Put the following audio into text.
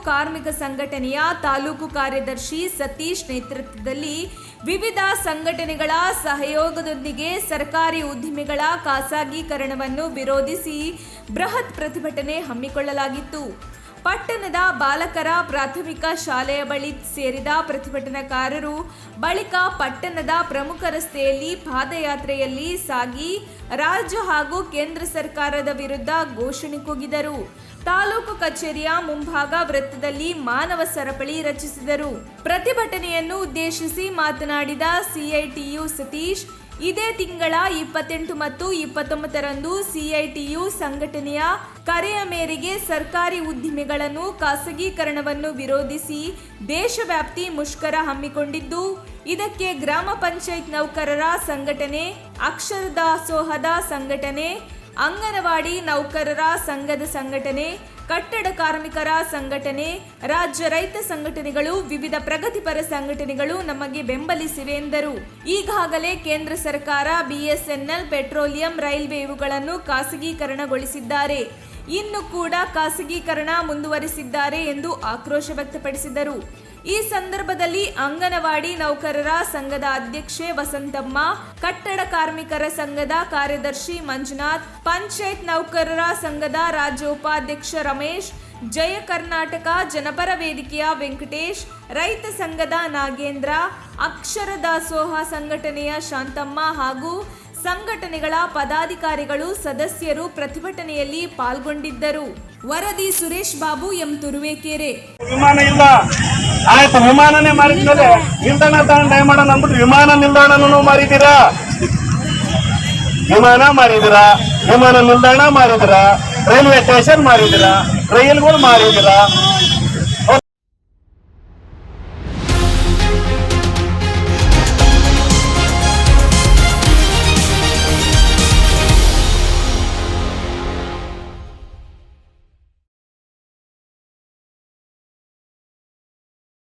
ಕಾರ್ಮಿಕ ಸಂಘಟನೆಯ ತಾಲೂಕು ಕಾರ್ಯದರ್ಶಿ ಸತೀಶ್ ನೇತೃತ್ವದಲ್ಲಿ ವಿವಿಧ ಸಂಘಟನೆಗಳ ಸಹಯೋಗದೊಂದಿಗೆ ಸರ್ಕಾರಿ ಉದ್ದಿಮೆಗಳ ಖಾಸಗೀಕರಣವನ್ನು ವಿರೋಧಿಸಿ ಬೃಹತ್ ಪ್ರತಿಭಟನೆ ಹಮ್ಮಿಕೊಳ್ಳಲಾಗಿತ್ತು. ಪಟ್ಟಣದ ಬಾಲಕರ ಪ್ರಾಥಮಿಕ ಶಾಲೆಯ ಬಳಿ ಸೇರಿದ ಪ್ರತಿಭಟನಾಕಾರರು ಬಳಿಕ ಪಟ್ಟಣದ ಪ್ರಮುಖ ರಸ್ತೆಯಲ್ಲಿ ಪಾದಯಾತ್ರೆಯಲ್ಲಿ ಸಾಗಿ ರಾಜ್ಯ ಹಾಗೂ ಕೇಂದ್ರ ಸರ್ಕಾರದ ವಿರುದ್ಧ ಘೋಷಣೆ ಕೂಗಿದರು. ತಾಲೂಕು ಕಚೇರಿಯ ಮುಂಭಾಗ ವೃತ್ತದಲ್ಲಿ ಮಾನವ ಸರಪಳಿ ರಚಿಸಿದರು. ಪ್ರತಿಭಟನೆಯನ್ನು ಉದ್ದೇಶಿಸಿ ಮಾತನಾಡಿದ ಸಿಐಟಿಯು ಸತೀಶ್, ಇದೇ ತಿಂಗಳ 28 ಮತ್ತು 29ರಂದು ಸಿಐಟಿಯು ಸಂಘಟನೆಯ ಕರೆಯ ಮೇರೆಗೆ ಸರ್ಕಾರಿ ಉದ್ದಿಮೆಗಳನ್ನು ಖಾಸಗೀಕರಣವನ್ನು ವಿರೋಧಿಸಿ ದೇಶವ್ಯಾಪಿ ಮುಷ್ಕರ ಹಮ್ಮಿಕೊಂಡಿದ್ದು, ಇದಕ್ಕೆ ಗ್ರಾಮ ಪಂಚಾಯತ್ ನೌಕರರ ಸಂಘಟನೆ, ಅಕ್ಷರ ದಾಸೋಹದ ಸಂಘಟನೆ, ಅಂಗನವಾಡಿ ನೌಕರರ ಸಂಘದ ಸಂಘಟನೆ, ಕಟ್ಟಡ ಕಾರ್ಮಿಕರ ಸಂಘಟನೆ, ರಾಜ್ಯ ರೈತ ಸಂಘಟನೆಗಳು, ವಿವಿಧ ಪ್ರಗತಿಪರ ಸಂಘಟನೆಗಳು ನಮಗೆ ಬೆಂಬಲಿಸಿವೆ ಎಂದರು. ಈಗಾಗಲೇ ಕೇಂದ್ರ ಸರ್ಕಾರ ಬಿಎಸ್ಎನ್ಎಲ್, ಪೆಟ್ರೋಲಿಯಂ, ರೈಲ್ವೆ ಇವುಗಳನ್ನು ಖಾಸಗೀಕರಣಗೊಳಿಸಿದ್ದಾರೆ. ಇನ್ನು ಕೂಡ ಖಾಸಗೀಕರಣ ಮುಂದುವರಿಸಿದ್ದಾರೆ ಎಂದು ಆಕ್ರೋಶ ವ್ಯಕ್ತಪಡಿಸಿದರು. ಈ ಸಂದರ್ಭದಲ್ಲಿ ಅಂಗನವಾಡಿ ನೌಕರರ ಸಂಘದ ಅಧ್ಯಕ್ಷೆ ವಸಂತಮ್ಮ, ಕಟ್ಟಡ ಕಾರ್ಮಿಕರ ಸಂಘದ ಕಾರ್ಯದರ್ಶಿ ಮಂಜುನಾಥ್, ಪಂಚಾಯತ್ ನೌಕರರ ಸಂಘದ ರಾಜ್ಯ ಉಪಾಧ್ಯಕ್ಷ ರಮೇಶ್, ಜಯ ಕರ್ನಾಟಕ ಜನಪರ ವೇದಿಕೆಯ ವೆಂಕಟೇಶ್, ರೈತ ಸಂಘದ ನಾಗೇಂದ್ರ, ಅಕ್ಷರ ದಾಸೋಹ ಸಂಘಟನೆಯ ಶಾಂತಮ್ಮ ಹಾಗೂ ಸಂಘಟನೆಗಳ ಪದಾಧಿಕಾರಿಗಳು ಸದಸ್ಯರು ಪ್ರತಿಭಟನೆಯಲ್ಲಿ ಪಾಲ್ಗೊಂಡಿದ್ದರು. ವರದಿ ಸುರೇಶ್ ಬಾಬು, ಎಂ ತುರುವೇಕೆರೆ. ವಿಮಾನ ಇಲ್ಲ, ಆಯ್ತು ವಿಮಾನನೇ ಮಾರಿದ್ಮೇಲೆ ನಿಲ್ದಾಣ ದಯಮಾಡ ಅಂದ್ಬಿಟ್ಟು ವಿಮಾನ ನಿಲ್ದಾಣನೂ ಮಾರಿದ್ದೀರಾ, ವಿಮಾನ ಮಾರಿದಿರಾ, ವಿಮಾನ ನಿಲ್ದಾಣ ಮಾರಿದಿರಾ, ರೈಲ್ವೆ ಸ್ಟೇಷನ್ ಮಾರಿದಿರಾ, ರೈಲ್ಗಳು ಮಾರಿದಿರಾ,